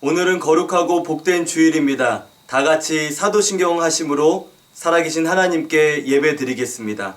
오늘은 거룩하고 복된 주일입니다. 다 같이 사도신경 하심으로 살아계신 하나님께 예배 드리겠습니다.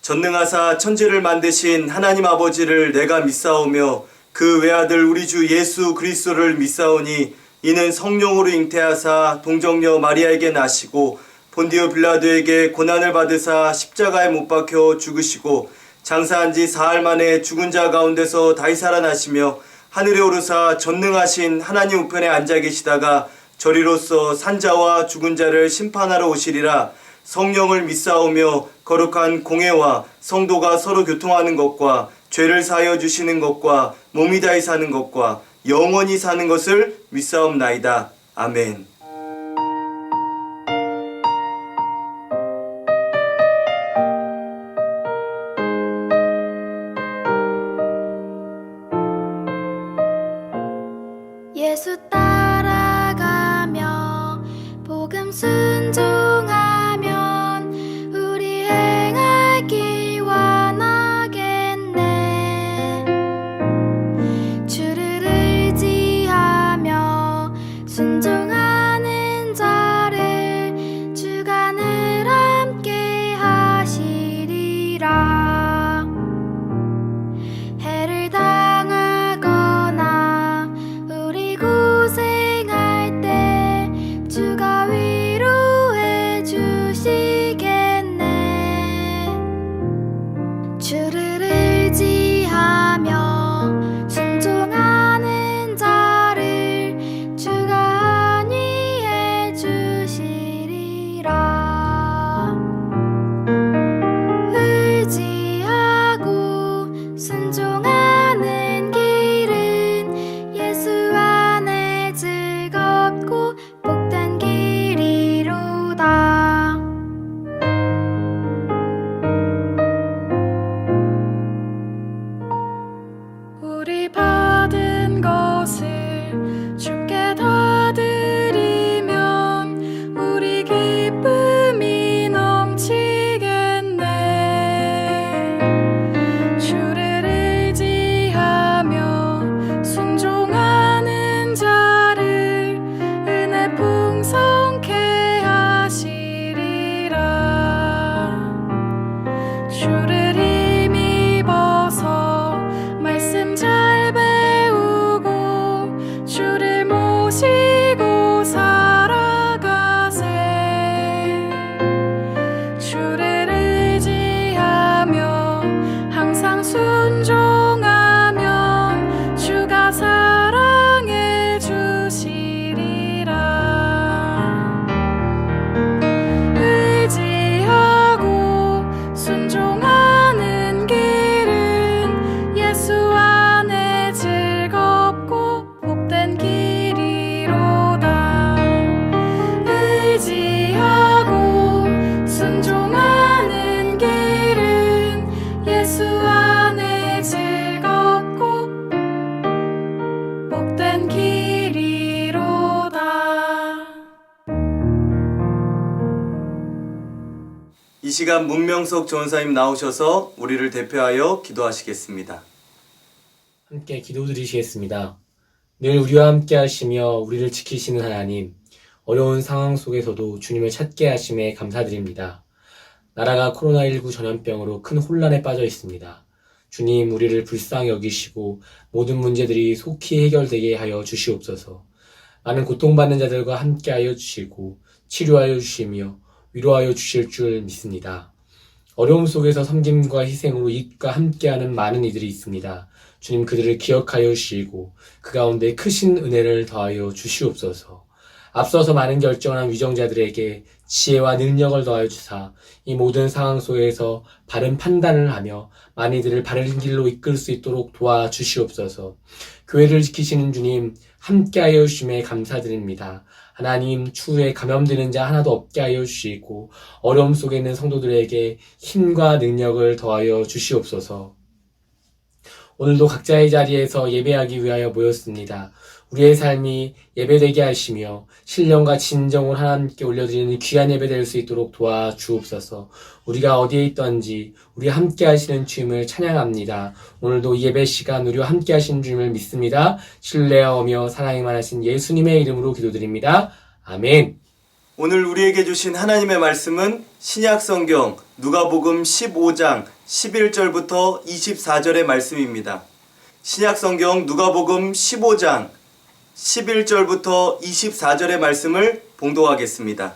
전능하사 천지를 만드신 하나님 아버지를 내가 믿사오며 그 외아들 우리 주 예수 그리스도를 믿사오니 이는 성령으로 잉태하사 동정녀 마리아에게 나시고 본디오 빌라도에게 고난을 받으사 십자가에 못 박혀 죽으시고 장사한 지 사흘 만에 죽은 자 가운데서 다시 살아나시며 하늘에 오르사 전능하신 하나님 우편에 앉아 계시다가 저리로서 산자와 죽은 자를 심판하러 오시리라. 성령을 믿사오며 거룩한 공회와 성도가 서로 교통하는 것과 죄를 사하여 주시는 것과 몸이 다히 사는 것과 영원히 사는 것을 믿사옵나이다. 아멘. 예수 따라가며 복음 순종하면 우리 행할 길 원하겠네. 주를 의지하며 순종하는 자를 주가 늘 함께 하시리라. 해를 당하거나 우리 고생할 때 주가 위로해 주시겠네. 주를 의지하며 순종하는 자를 주가 안위해 주시리라. 의지하고 순종하는 길은 예수 안에 즐겁고 복된 길이로다. 우리 받은 것을 주께 다 드리면 우리 기쁨이 넘치겠네. 주를 의지하며 순종하는 자를 은혜 풍성케 하시리라. 주를 힘입어서 말씀 잘 배우고 주를 모시고 살아가세. 주를 의지하며 항상 순종하면 주가 사랑해 주시리라. 의지하고 순종하는 길은 예수 안에 즐겁고 복된 길이로다. 의지하고 순종하는 길은 예수 안에 즐겁고 복된 길이로다. 이 시간 문명석 전사님 나오셔서 우리를 대표하여 기도하시겠습니다. 함께 기도드리시겠습니다. 늘 우리와 함께 하시며 우리를 지키시는 하나님, 어려운 상황 속에서도 주님을 찾게 하심에 감사드립니다. 나라가 코로나19 전염병으로 큰 혼란에 빠져 있습니다. 주님, 우리를 불쌍히 여기시고 모든 문제들이 속히 해결되게 하여 주시옵소서. 많은 고통받는 자들과 함께 하여 주시고 치료하여 주시며 위로하여 주실 줄 믿습니다. 어려움 속에서 섬김과 희생으로 이웃과 함께하는 많은 이들이 있습니다. 주님, 그들을 기억하여 주시고 그 가운데 크신 은혜를 더하여 주시옵소서. 앞서서 많은 결정을 한 위정자들에게 지혜와 능력을 더하여 주사 이 모든 상황 속에서 바른 판단을 하며 많이들을 바른 길로 이끌 수 있도록 도와주시옵소서. 교회를 지키시는 주님, 함께하여 주심에 감사드립니다. 하나님, 추후에 감염되는 자 하나도 없게 하여 주시고 어려움 속에 있는 성도들에게 힘과 능력을 더하여 주시옵소서. 오늘도 각자의 자리에서 예배하기 위하여 모였습니다. 우리의 삶이 예배되게 하시며 신령과 진정으로 하나님께 올려드리는 귀한 예배 될 수 있도록 도와주옵소서. 우리가 어디에 있던지 우리 함께 하시는 주님을 찬양합니다. 오늘도 이 예배 시간 우리와 함께 하시는 주님을 믿습니다. 신뢰하며 사랑에만 하신 예수님의 이름으로 기도드립니다. 아멘. 오늘 우리에게 주신 하나님의 말씀은 신약성경 누가복음 15장 11절부터 24절의 말씀입니다. 신약성경 누가복음 15장 11절부터 24절의 말씀을 봉독하겠습니다.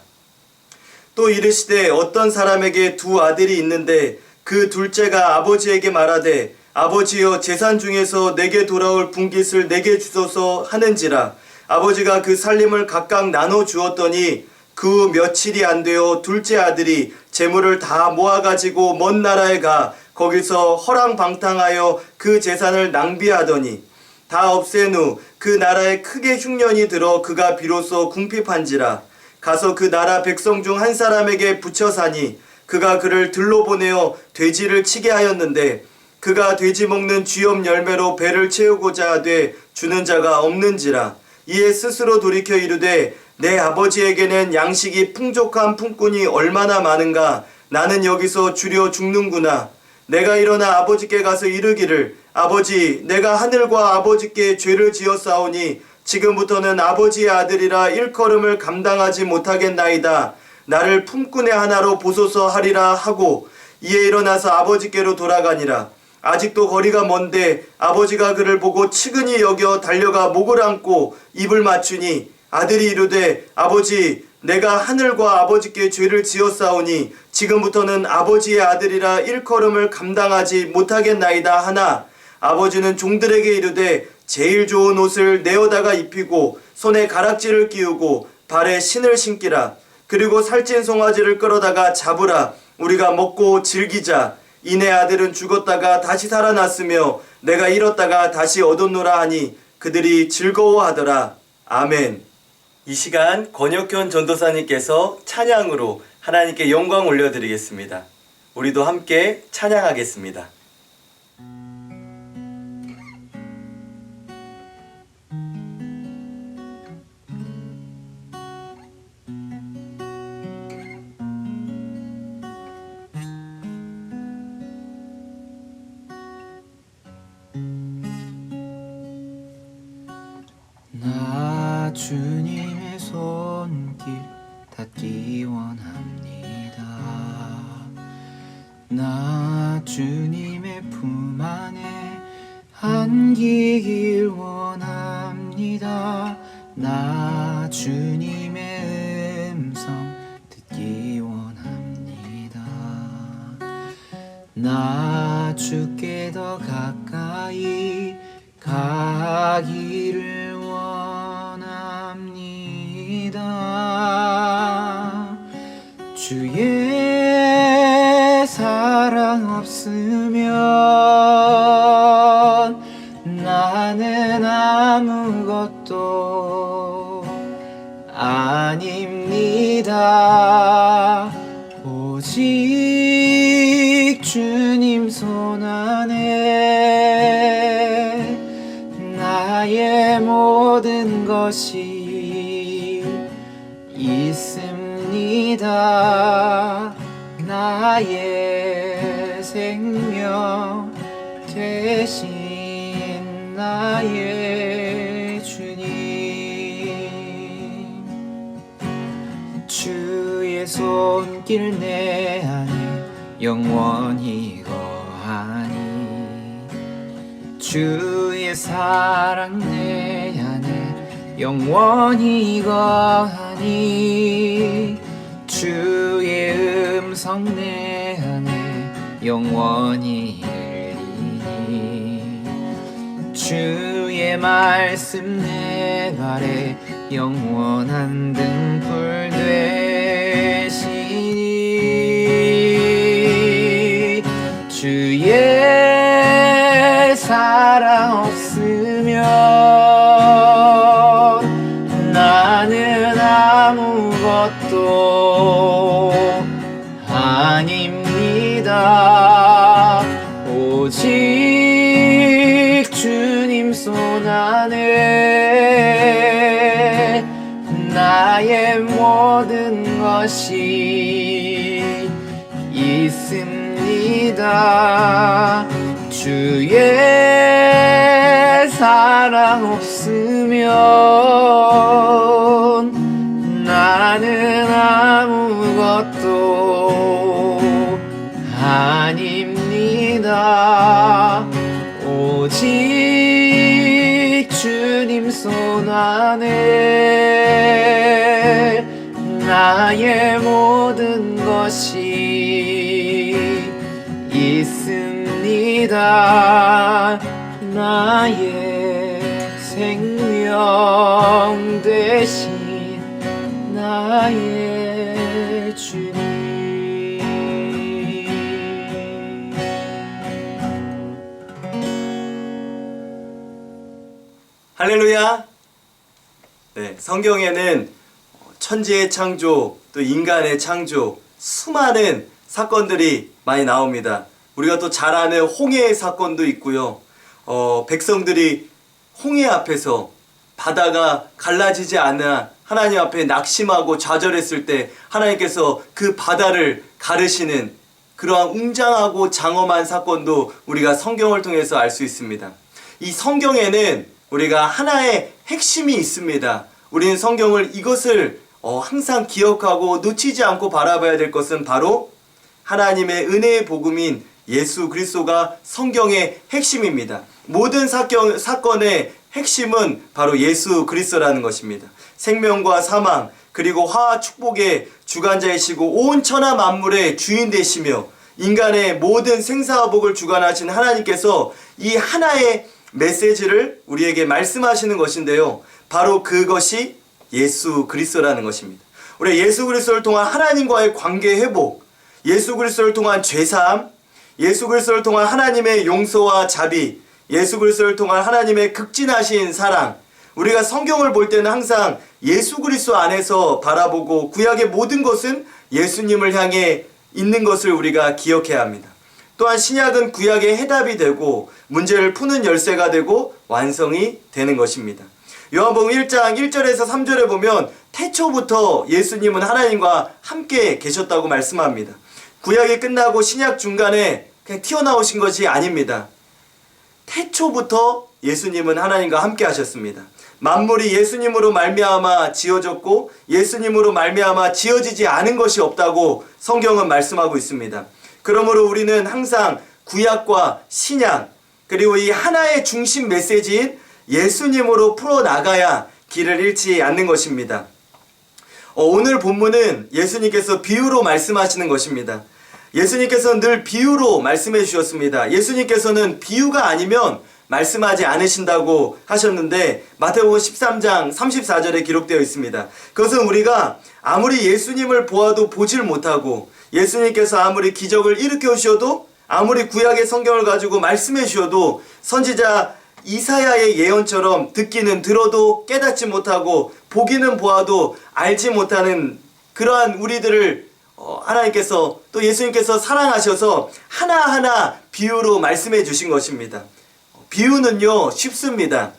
또 이르시되 어떤 사람에게 두 아들이 있는데 그 둘째가 아버지에게 말하되 아버지여 재산 중에서 내게 돌아올 분깃을 내게 주소서 하는지라. 아버지가 그 살림을 각각 나눠 주었더니 그 며칠이 안 되어 둘째 아들이 재물을 다 모아가지고 먼 나라에 가 거기서 허랑방탕하여 그 재산을 낭비하더니 다 없앤 후 그 나라에 크게 흉년이 들어 그가 비로소 궁핍한지라. 가서 그 나라 백성 중 한 사람에게 붙여 사니 그가 그를 들로 보내어 돼지를 치게 하였는데 그가 돼지 먹는 쥐염 열매로 배를 채우고자 하되 주는 자가 없는지라. 이에 스스로 돌이켜 이르되 내 아버지에게는 양식이 풍족한 품꾼이 얼마나 많은가. 나는 여기서 주려 죽는구나. 내가 일어나 아버지께 가서 이르기를 아버지 내가 하늘과 아버지께 죄를 지었사오니 지금부터는 아버지의 아들이라 일컬음을 감당하지 못하겠나이다. 나를 품꾼의 하나로 보소서 하리라 하고 이에 일어나서 아버지께로 돌아가니라. 아직도 거리가 먼데 아버지가 그를 보고 측은히 여겨 달려가 목을 안고 입을 맞추니 아들이 이르되 아버지 내가 하늘과 아버지께 죄를 지었사오니 지금부터는 아버지의 아들이라 일컬음을 감당하지 못하겠나이다 하나 아버지는 종들에게 이르되 제일 좋은 옷을 내어다가 입히고 손에 가락지를 끼우고 발에 신을 신기라. 그리고 살찐 송아지를 끌어다가 잡으라. 우리가 먹고 즐기자. 이내 아들은 죽었다가 다시 살아났으며 내가 잃었다가 다시 얻었노라 하니 그들이 즐거워하더라. 아멘. 이 시간 권혁현 전도사님께서 찬양으로 하나님께 영광 올려드리겠습니다. 우리도 함께 찬양하겠습니다. 나 주님의 손길 닿기 원합니다. 나 주님의 품 안에 안기길 원합니다. 나 주님의 음성 듣기 원합니다. 나 주께 더 가까이 가기를 원합니다. 주의 사랑 없으면 나는 아무것도 아닙니다. 오직 주님 손 안에 나의 모든 것이 있습니다. 나의 생명 대신 나의 주님. 주의 손길 내 안에 영원히 거하니 주의 사랑 내 안에 영원히 거하니 주의 음성 내 안에 영원히 들리니 주의 말씀 내 발에 영원한 등불 되시니 주의 사랑 없으면 나는 아무것도 아닙니다. 오직 주님 손 안에 것이 있습니다. 주의 사랑 없으면 나는 아무것도 아닙니다. 오직 주님 손 안에 나의 모든 것이 있습니다. 나의 생명 되신 나의 주님. 할렐루야. 네, 성경에는 천지의 창조, 또 인간의 창조, 수많은 사건들이 많이 나옵니다. 우리가 또 잘 아는 홍해의 사건도 있고요. 백성들이 홍해 앞에서 바다가 갈라지지 않아 하나님 앞에 낙심하고 좌절했을 때 하나님께서 그 바다를 가르시는 그러한 웅장하고 장엄한 사건도 우리가 성경을 통해서 알 수 있습니다. 이 성경에는 우리가 하나의 핵심이 있습니다. 우리는 성경을 이것을 항상 기억하고 놓치지 않고 바라봐야 될 것은 바로 하나님의 은혜의 복음인 예수 그리스도가 성경의 핵심입니다. 모든 사건의 핵심은 바로 예수 그리스도라는 것입니다. 생명과 사망 그리고 화와 축복의 주관자이시고 온 천하 만물의 주인 되시며 인간의 모든 생사와 복을 주관하신 하나님께서 이 하나의 메시지를 우리에게 말씀하시는 것인데요. 바로 그것이 예수 그리스도라는 것입니다. 우리 예수 그리스도를 통한 하나님과의 관계 회복, 예수 그리스도를 통한 죄사함, 예수 그리스도를 통한 하나님의 용서와 자비, 예수 그리스도를 통한 하나님의 극진하신 사랑, 우리가 성경을 볼 때는 항상 예수 그리스도 안에서 바라보고 구약의 모든 것은 예수님을 향해 있는 것을 우리가 기억해야 합니다. 또한 신약은 구약의 해답이 되고 문제를 푸는 열쇠가 되고 완성이 되는 것입니다. 요한복음 1장 1절에서 3절에 보면 태초부터 예수님은 하나님과 함께 계셨다고 말씀합니다. 구약이 끝나고 신약 중간에 그냥 튀어나오신 것이 아닙니다. 태초부터 예수님은 하나님과 함께 하셨습니다. 만물이 예수님으로 말미암아 지어졌고 예수님으로 말미암아 지어지지 않은 것이 없다고 성경은 말씀하고 있습니다. 그러므로 우리는 항상 구약과 신약 그리고 이 하나의 중심 메시지인 예수님으로 풀어나가야 길을 잃지 않는 것입니다. 오늘 본문은 예수님께서 비유로 말씀하시는 것입니다. 예수님께서는 늘 비유로 말씀해 주셨습니다. 예수님께서는 비유가 아니면 말씀하지 않으신다고 하셨는데 마태복음 13장 34절에 기록되어 있습니다. 그것은 우리가 아무리 예수님을 보아도 보질 못하고 예수님께서 아무리 기적을 일으켜 주셔도 아무리 구약의 성경을 가지고 말씀해 주셔도 선지자 이사야의 예언처럼 듣기는 들어도 깨닫지 못하고 보기는 보아도 알지 못하는 그러한 우리들을 하나님께서 또 예수님께서 사랑하셔서 하나하나 비유로 말씀해 주신 것입니다. 비유는요 쉽습니다.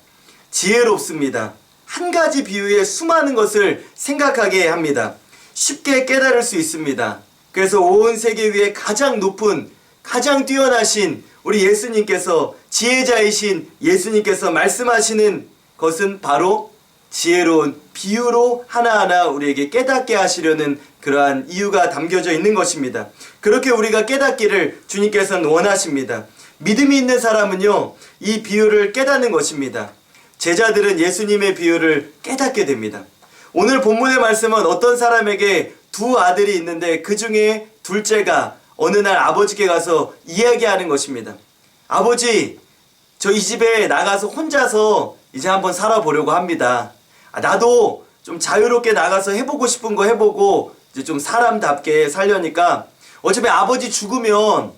지혜롭습니다. 한 가지 비유에 수많은 것을 생각하게 합니다. 쉽게 깨달을 수 있습니다. 그래서 온 세계 위에 가장 높은 가장 뛰어나신 우리 예수님께서 지혜자이신 예수님께서 말씀하시는 것은 바로 지혜로운 비유로 하나하나 우리에게 깨닫게 하시려는 그러한 이유가 담겨져 있는 것입니다. 그렇게 우리가 깨닫기를 주님께서는 원하십니다. 믿음이 있는 사람은요 이 비유를 깨닫는 것입니다. 제자들은 예수님의 비유를 깨닫게 됩니다. 오늘 본문의 말씀은 어떤 사람에게 두 아들이 있는데 그 중에 둘째가 어느 날 아버지께 가서 이야기하는 것입니다. 아버지, 저 이 집에 나가서 혼자서 이제 한번 살아보려고 합니다. 나도 좀 자유롭게 나가서 해보고 싶은 거 해보고 이제 좀 사람답게 살려니까 어차피 아버지 죽으면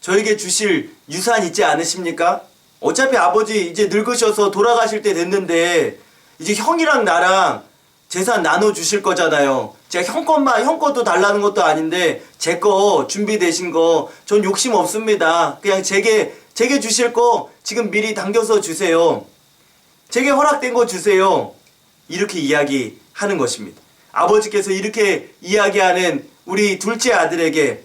저에게 주실 유산 있지 않으십니까? 어차피 아버지 이제 늙으셔서 돌아가실 때 됐는데 이제 형이랑 나랑 재산 나눠주실 거잖아요. 제가 형 것도 달라는 것도 아닌데 제 거 준비되신 거 전 욕심 없습니다. 그냥 제게 주실 거 지금 미리 당겨서 주세요. 제게 허락된 거 주세요. 이렇게 이야기하는 것입니다. 아버지께서 이렇게 이야기하는 우리 둘째 아들에게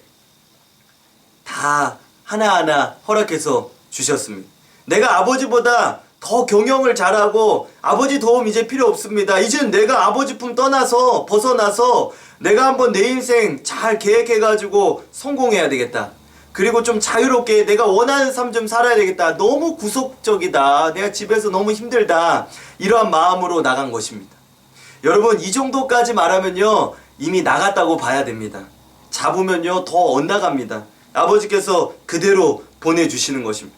다 하나하나 허락해서 주셨습니다. 내가 아버지보다 더 경영을 잘하고 아버지 도움 이제 필요 없습니다. 이제는 내가 아버지 품 떠나서 벗어나서 내가 한번 내 인생 잘 계획해가지고 성공해야 되겠다. 그리고 좀 자유롭게 내가 원하는 삶 좀 살아야 되겠다. 너무 구속적이다. 내가 집에서 너무 힘들다. 이러한 마음으로 나간 것입니다. 여러분, 이 정도까지 말하면요 이미 나갔다고 봐야 됩니다. 잡으면요 더 엇나갑니다. 아버지께서 그대로 보내주시는 것입니다.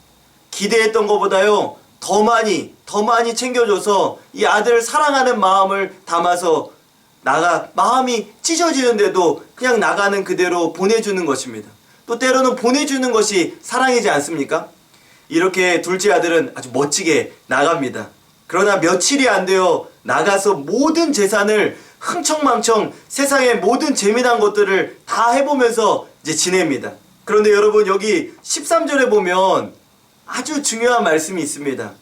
기대했던 것보다요 더 많이 챙겨줘서 이 아들을 사랑하는 마음을 담아서 마음이 찢어지는데도 그냥 나가는 그대로 보내주는 것입니다. 또 때로는 보내주는 것이 사랑이지 않습니까? 이렇게 둘째 아들은 아주 멋지게 나갑니다. 그러나 며칠이 안 되어 나가서 모든 재산을 흥청망청 세상의 모든 재미난 것들을 다 해보면서 이제 지냅니다. 그런데 여러분, 여기 13절에 보면 아주 중요한 말씀이 있습니다.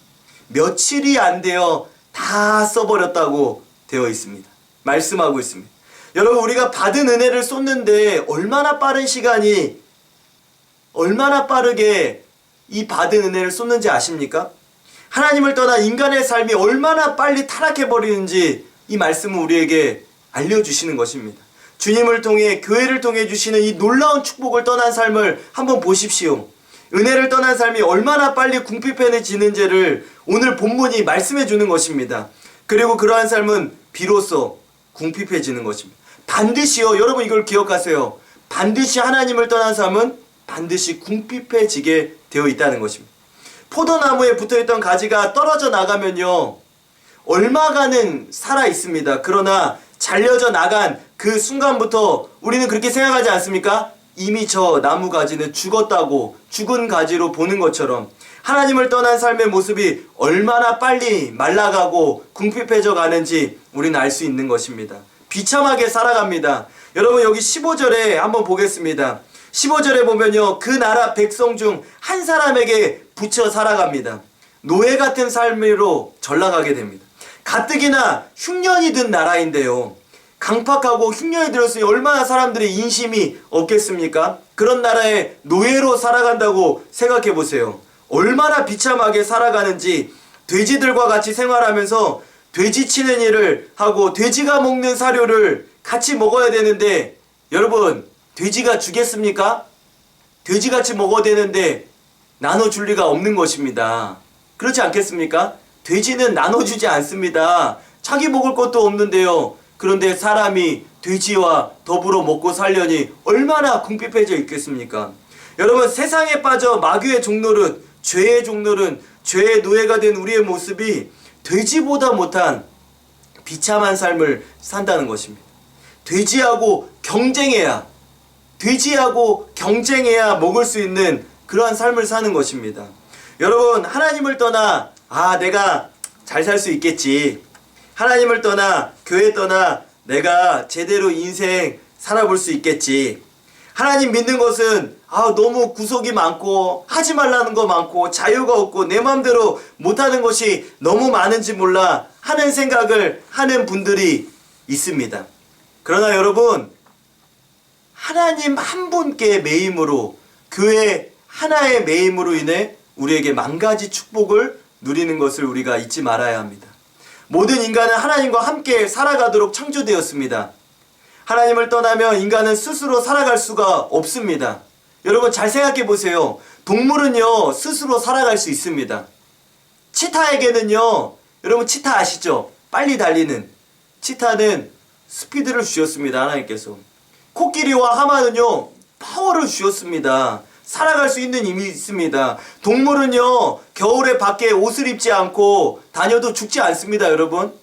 며칠이 안 되어 다 써버렸다고 되어 있습니다. 말씀하고 있습니다. 여러분, 우리가 받은 은혜를 쏟는데 얼마나 빠르게 이 받은 은혜를 쏟는지 아십니까? 하나님을 떠나 인간의 삶이 얼마나 빨리 타락해버리는지 이 말씀은 우리에게 알려주시는 것입니다. 주님을 통해, 교회를 통해 주시는 이 놀라운 축복을 떠난 삶을 한번 보십시오. 은혜를 떠난 삶이 얼마나 빨리 궁핍해지는지를 오늘 본문이 말씀해 주는 것입니다. 그리고 그러한 삶은 비로소 궁핍해지는 것입니다. 반드시요, 여러분 이걸 기억하세요. 반드시 하나님을 떠난 삶은 반드시 궁핍해지게 되어 있다는 것입니다. 포도나무에 붙어있던 가지가 떨어져 나가면요 얼마간은 살아 있습니다. 그러나 잘려져 나간 그 순간부터 우리는 그렇게 생각하지 않습니까? 이미 저 나무 가지는 죽었다고, 죽은 가지로 보는 것처럼 하나님을 떠난 삶의 모습이 얼마나 빨리 말라가고 궁핍해져 가는지 우리는 알 수 있는 것입니다. 비참하게 살아갑니다. 여러분, 여기 15절에 한번 보겠습니다. 15절에 보면요 그 나라 백성 중 한 사람에게 붙여 살아갑니다. 노예 같은 삶으로 전락하게 됩니다. 가뜩이나 흉년이 든 나라인데요, 강팍하고 흉년이 들었으니 얼마나 사람들의 인심이 없겠습니까? 그런 나라에 노예로 살아간다고 생각해 보세요. 얼마나 비참하게 살아가는지. 돼지들과 같이 생활하면서 돼지 치는 일을 하고 돼지가 먹는 사료를 같이 먹어야 되는데, 여러분, 돼지가 주겠습니까? 돼지같이 먹어야 되는데 나눠줄 리가 없는 것입니다. 그렇지 않겠습니까? 돼지는 나눠주지 않습니다. 자기 먹을 것도 없는데요. 그런데 사람이 돼지와 더불어 먹고 살려니 얼마나 궁핍해져 있겠습니까? 여러분, 세상에 빠져 마귀의 종노릇, 죄의 종노릇, 죄의 노예가 된 우리의 모습이 돼지보다 못한 비참한 삶을 산다는 것입니다. 돼지하고 경쟁해야 먹을 수 있는 그러한 삶을 사는 것입니다. 여러분, 하나님을 떠나 내가 잘 살 수 있겠지, 하나님을 떠나 교회 떠나 내가 제대로 인생 살아볼 수 있겠지, 하나님 믿는 것은 너무 구속이 많고 하지 말라는 거 많고 자유가 없고 내 마음대로 못하는 것이 너무 많은지 몰라 하는 생각을 하는 분들이 있습니다. 그러나 여러분, 하나님 한 분께 매임으로, 교회 하나의 매임으로 인해 우리에게 만 가지 축복을 누리는 것을 우리가 잊지 말아야 합니다. 모든 인간은 하나님과 함께 살아가도록 창조되었습니다. 하나님을 떠나면 인간은 스스로 살아갈 수가 없습니다. 여러분, 잘 생각해 보세요. 동물은요 스스로 살아갈 수 있습니다. 치타에게는요, 여러분 치타 아시죠? 빨리 달리는 치타는 스피드를 주셨습니다. 하나님께서. 코끼리와 하마는요 파워를 주셨습니다. 살아갈 수 있는 힘이 있습니다. 동물은요 겨울에 밖에 옷을 입지 않고 다녀도 죽지 않습니다. 여러분,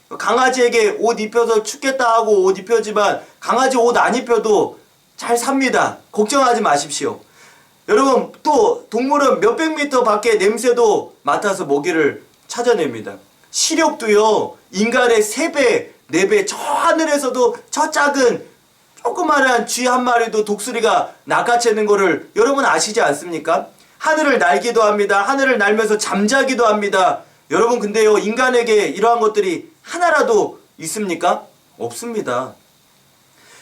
강아지에게 옷 입혀서 춥겠다 하고 옷 입혀지만 강아지 옷 안 입혀도 잘 삽니다. 걱정하지 마십시오. 여러분, 또 동물은 몇백 미터 밖에 냄새도 맡아서 먹이를 찾아냅니다. 시력도요 인간의 3배, 4배, 저 하늘에서도 저 작은 조그마한 쥐 한 마리도 독수리가 낚아채는 거를 여러분 아시지 않습니까? 하늘을 날기도 합니다. 하늘을 날면서 잠자기도 합니다. 여러분, 근데요 인간에게 이러한 것들이 하나라도 있습니까? 없습니다.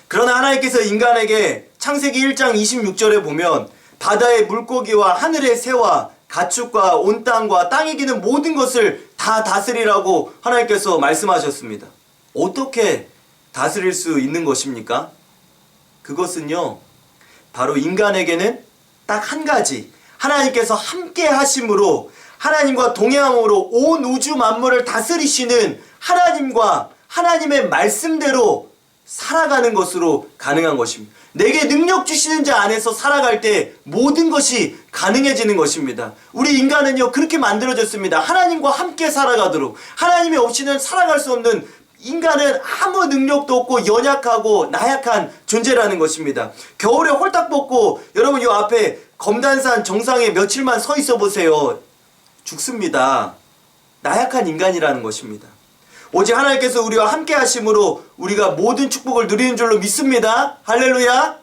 그러나 하나님께서 인간에게 창세기 1장 26절에 보면 바다의 물고기와 하늘의 새와 가축과 온 땅과 땅에 기는 모든 것을 다 다스리라고 하나님께서 말씀하셨습니다. 어떻게 다스릴 수 있는 것입니까? 그것은요, 바로 인간에게는 딱 한 가지, 하나님께서 함께 하심으로, 하나님과 동행함으로 온 우주 만물을 다스리시는 하나님과 하나님의 말씀대로 살아가는 것으로 가능한 것입니다. 내게 능력 주시는 자 안에서 살아갈 때 모든 것이 가능해지는 것입니다. 우리 인간은요, 그렇게 만들어졌습니다. 하나님과 함께 살아가도록. 하나님이 없이는 살아갈 수 없는, 인간은 아무 능력도 없고 연약하고 나약한 존재라는 것입니다. 겨울에 홀딱 벗고 여러분 요 앞에 검단산 정상에 며칠만 서 있어 보세요. 죽습니다. 나약한 인간이라는 것입니다. 오직 하나님께서 우리와 함께 하심으로 우리가 모든 축복을 누리는 줄로 믿습니다. 할렐루야.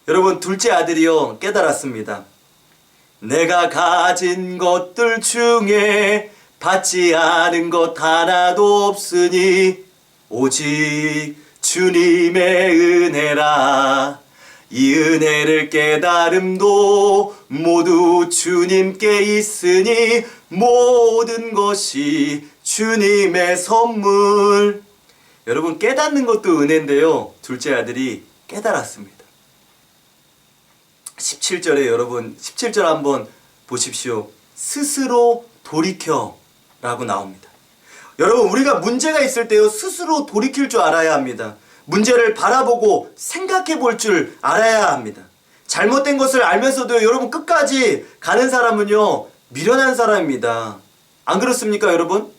여러분, 둘째 아들이요 깨달았습니다. 내가 가진 것들 중에 받지 않은 것 하나도 없으니 오직 주님의 은혜라. 이 은혜를 깨달음도 모두 주님께 있으니 모든 것이 주님의 선물. 여러분, 깨닫는 것도 은혜인데요, 둘째 아들이 깨달았습니다. 17절에 여러분 17절 한번 보십시오. 스스로 돌이켜 라고 나옵니다. 여러분, 우리가 문제가 있을 때요, 스스로 돌이킬 줄 알아야 합니다. 문제를 바라보고 생각해 볼 줄 알아야 합니다. 잘못된 것을 알면서도 여러분 끝까지 가는 사람은요, 미련한 사람입니다. 안 그렇습니까, 여러분?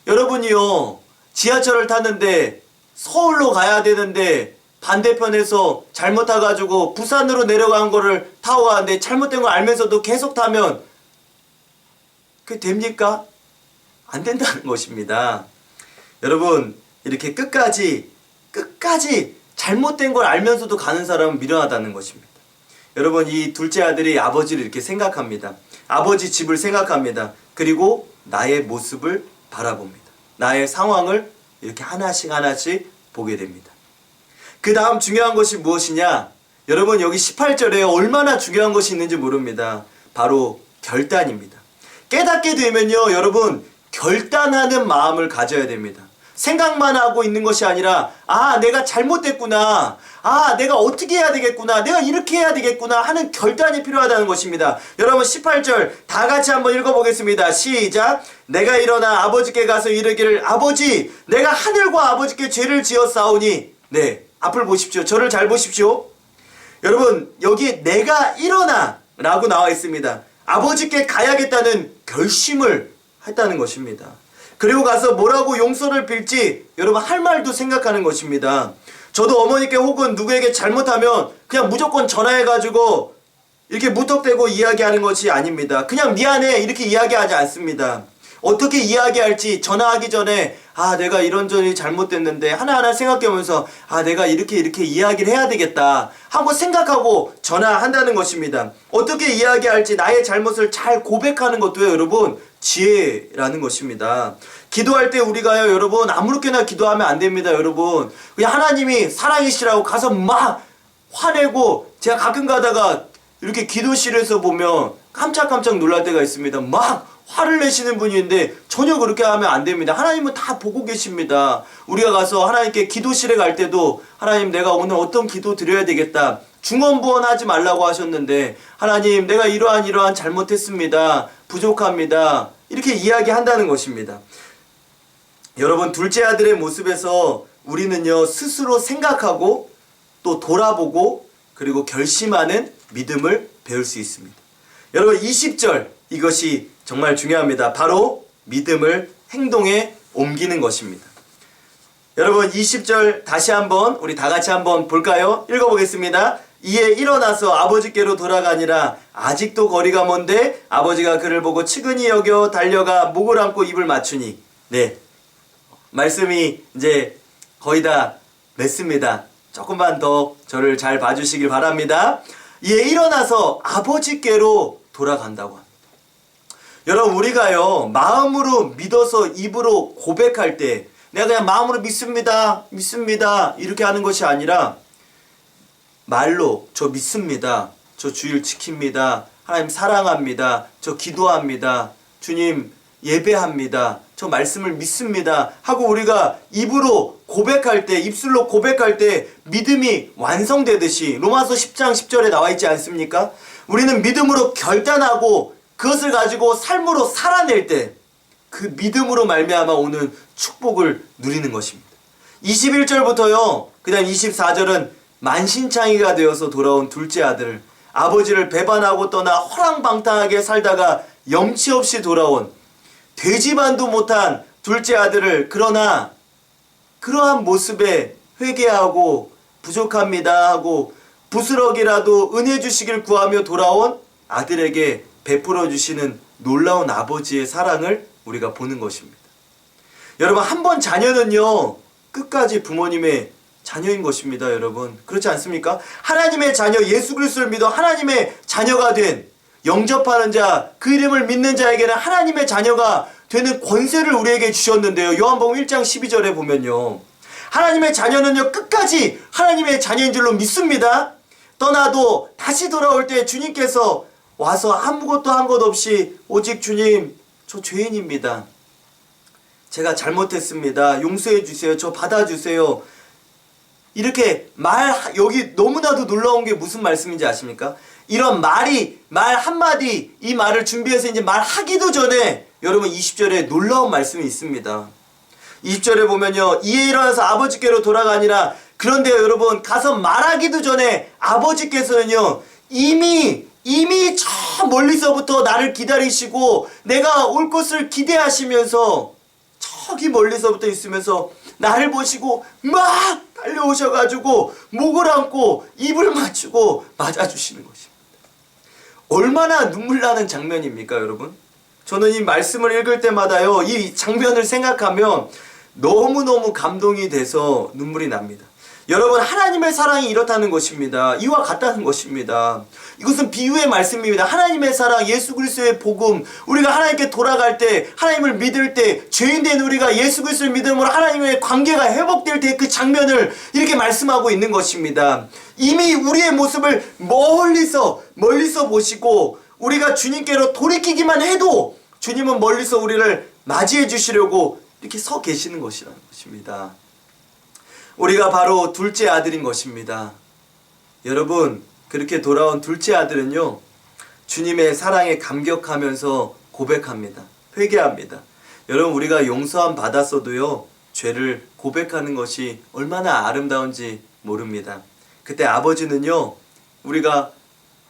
여러분이요, 지하철을 탔는데 서울로 가야 되는데 반대편에서 잘못 타가지고 부산으로 내려간 거를 타고 가는데 잘못된 걸 알면서도 계속 타면 그게 됩니까? 안 된다는 것입니다. 여러분, 이렇게 끝까지 잘못된 걸 알면서도 가는 사람은 미련하다는 것입니다. 여러분, 이 둘째 아들이 아버지를 이렇게 생각합니다. 아버지 집을 생각합니다. 그리고 나의 모습을 바라봅니다. 나의 상황을 이렇게 하나씩 보게 됩니다. 그 다음 중요한 것이 무엇이냐? 여러분, 여기 18절에 얼마나 중요한 것이 있는지 모릅니다. 바로 결단입니다. 깨닫게 되면요, 여러분, 결단하는 마음을 가져야 됩니다. 생각만 하고 있는 것이 아니라, 아, 내가 잘못됐구나. 아, 내가 어떻게 해야 되겠구나. 내가 이렇게 해야 되겠구나 하는 결단이 필요하다는 것입니다. 여러분, 18절 다 같이 한번 읽어보겠습니다. 시작. 내가 일어나 아버지께 가서 이르기를, 아버지, 내가 하늘과 아버지께 죄를 지었사오니. 네, 앞을 보십시오. 저를 잘 보십시오. 여러분, 여기 내가 일어나 라고 나와 있습니다. 아버지께 가야겠다는 결심을 했다는 것입니다. 그리고 가서 뭐라고 용서를 빌지 여러분 할 말도 생각하는 것입니다. 저도 어머니께 혹은 누구에게 잘못하면 그냥 무조건 전화해가지고 이렇게 무턱대고 이야기하는 것이 아닙니다. 그냥 미안해 이렇게 이야기하지 않습니다. 어떻게 이야기할지 전화하기 전에, 아, 내가 이런저런 잘못됐는데 하나하나 생각해보면서, 아, 내가 이렇게 이야기를 해야 되겠다 하고 생각하고 전화한다는 것입니다. 어떻게 이야기할지 나의 잘못을 잘 고백하는 것도요, 여러분, 지혜라는 것입니다. 기도할 때 우리가요, 여러분, 아무렇게나 기도하면 안 됩니다. 여러분, 그냥 하나님이 사랑이시라고 가서 막 화내고, 제가 가끔 가다가 이렇게 기도실에서 보면 깜짝깜짝 놀랄 때가 있습니다. 막 화를 내시는 분인데 전혀 그렇게 하면 안 됩니다. 하나님은 다 보고 계십니다. 우리가 가서 하나님께 기도실에 갈 때도, 하나님, 내가 오늘 어떤 기도 드려야 되겠다, 중언부언하지 말라고 하셨는데, 하나님, 내가 이러한 잘못했습니다, 부족합니다, 이렇게 이야기한다는 것입니다. 여러분, 둘째 아들의 모습에서 우리는요, 스스로 생각하고 또 돌아보고 그리고 결심하는 믿음을 배울 수 있습니다. 여러분, 20절, 이것이 정말 중요합니다. 바로 믿음을 행동에 옮기는 것입니다. 여러분, 20절 다시 한번 우리 다 같이 한번 볼까요? 읽어보겠습니다. 이에 일어나서 아버지께로 돌아가니라. 아직도 거리가 먼데 아버지가 그를 보고 측은히 여겨 달려가 목을 안고 입을 맞추니. 네, 말씀이 이제 거의 다 맺습니다. 조금만 더 저를 잘 봐주시길 바랍니다. 이에 일어나서 아버지께로 돌아간다고 합니다. 여러분, 우리가요, 마음으로 믿어서 입으로 고백할 때, 내가 그냥 마음으로 믿습니다. 이렇게 하는 것이 아니라 말로 저 믿습니다. 저 주일 지킵니다. 하나님 사랑합니다. 저 기도합니다. 주님 예배합니다. 저 말씀을 믿습니다. 하고 우리가 입으로 고백할 때, 입술로 고백할 때 믿음이 완성되듯이 로마서 10장 10절에 나와 있지 않습니까? 우리는 믿음으로 결단하고 그것을 가지고 삶으로 살아낼 때 그 믿음으로 말미암아 오는 축복을 누리는 것입니다. 21절부터요. 그 다음 24절은 만신창이가 되어서 돌아온 둘째 아들, 아버지를 배반하고 떠나 허랑방탕하게 살다가 염치 없이 돌아온 돼지반도 못한 둘째 아들을 그러나 그러한 모습에 회개하고 부족합니다 하고 부스럭이라도 은혜 주시길 구하며 돌아온 아들에게 베풀어 주시는 놀라운 아버지의 사랑을 우리가 보는 것입니다. 여러분, 한 번 자녀는요 끝까지 부모님의 자녀인 것입니다. 여러분, 그렇지 않습니까? 하나님의 자녀 예수 그리스도를 믿어 하나님의 자녀가 된, 영접하는 자, 그 이름을 믿는 자에게는 하나님의 자녀가 되는 권세를 우리에게 주셨는데요. 요한복음 1장 12절에 보면요, 하나님의 자녀는요 끝까지 하나님의 자녀인 줄로 믿습니다. 떠나도 다시 돌아올 때 주님께서 와서 아무것도 한 것 없이 오직 주님, 저 죄인입니다. 제가 잘못했습니다. 용서해 주세요. 저 받아주세요. 이렇게 여기 너무나도 놀라운 게 무슨 말씀인지 아십니까? 이런 말 한마디, 이 말을 준비해서 이제 말하기도 전에 여러분 20절에 놀라운 말씀이 있습니다. 20절에 보면요, 이에 일어나서 아버지께로 돌아가니라. 그런데요 여러분, 가서 말하기도 전에 아버지께서는요 이미 저 멀리서부터 나를 기다리시고 내가 올 것을 기대하시면서 저기 멀리서부터 있으면서 나를 보시고 막 달려오셔가지고 목을 안고 입을 맞추고 맞아주시는 것입니다. 얼마나 눈물 나는 장면입니까 여러분? 저는 이 말씀을 읽을 때마다요 이 장면을 생각하면 너무너무 감동이 돼서 눈물이 납니다. 여러분, 하나님의 사랑이 이렇다는 것입니다. 이와 같다는 것입니다. 이것은 비유의 말씀입니다. 하나님의 사랑, 예수 그리스도의 복음, 우리가 하나님께 돌아갈 때, 하나님을 믿을 때, 죄인된 우리가 예수 그리스도를 믿음으로 하나님의 관계가 회복될 때 그 장면을 이렇게 말씀하고 있는 것입니다. 이미 우리의 모습을 멀리서 보시고 우리가 주님께로 돌이키기만 해도 주님은 멀리서 우리를 맞이해 주시려고 이렇게 서 계시는 것이라는 것입니다. 우리가 바로 둘째 아들인 것입니다. 여러분, 그렇게 돌아온 둘째 아들은요 주님의 사랑에 감격하면서 고백합니다. 회개합니다. 여러분, 우리가 용서함 받았어도요 죄를 고백하는 것이 얼마나 아름다운지 모릅니다. 그때 아버지는요 우리가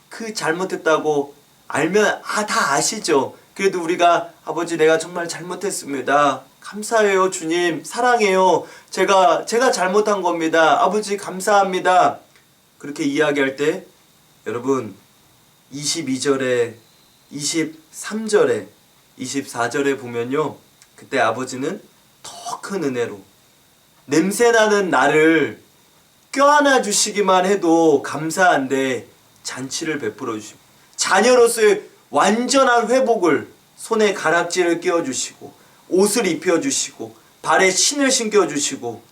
그 잘못했다고 알면 다 아시죠. 그래도 우리가 아버지 내가 정말 잘못했습니다. 감사해요 주님, 사랑해요, 제가 잘못한 겁니다, 아버지 감사합니다. 그렇게 이야기할 때 여러분 22절에 23절에 24절에 보면요 그때 아버지는 더 큰 은혜로 냄새나는 나를 껴안아 주시기만 해도 감사한데 잔치를 베풀어 주십니다. 자녀로서의 완전한 회복을, 손에 가락지를 끼워주시고 옷을 입혀주시고 발에 신을 신겨주시고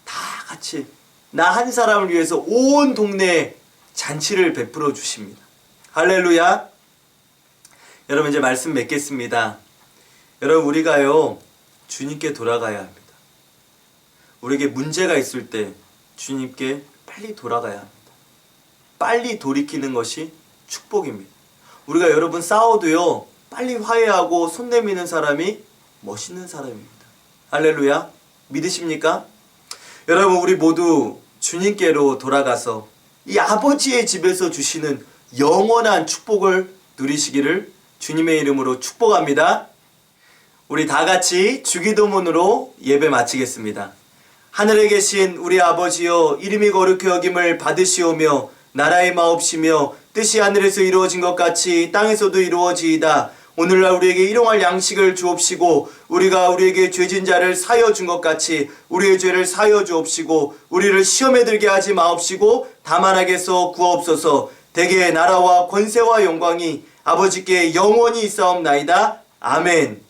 다 같이 나 한 사람을 위해서 온 동네에 잔치를 베풀어 주십니다. 할렐루야. 여러분, 이제 말씀 맺겠습니다. 여러분, 우리가요 주님께 돌아가야 합니다. 우리에게 문제가 있을 때 주님께 빨리 돌아가야 합니다. 빨리 돌이키는 것이 축복입니다. 우리가 여러분 싸워도요 빨리 화해하고 손 내미는 사람이 멋있는 사람입니다. 할렐루야. 믿으십니까? 여러분, 우리 모두 주님께로 돌아가서 이 아버지의 집에서 주시는 영원한 축복을 누리시기를 주님의 이름으로 축복합니다. 우리 다 같이 주기도문으로 예배 마치겠습니다. 하늘에 계신 우리 아버지여, 이름이 거룩히 여김을 받으시오며 나라의 마옵시며 뜻이 하늘에서 이루어진 것 같이 땅에서도 이루어지이다. 오늘날 우리에게 일용할 양식을 주옵시고 우리가 우리에게 죄진 자를 사여 준 것 같이 우리의 죄를 사여 주옵시고 우리를 시험에 들게 하지 마옵시고 다만 악에서 구하옵소서. 대개의 나라와 권세와 영광이 아버지께 영원히 있사옵나이다. 아멘.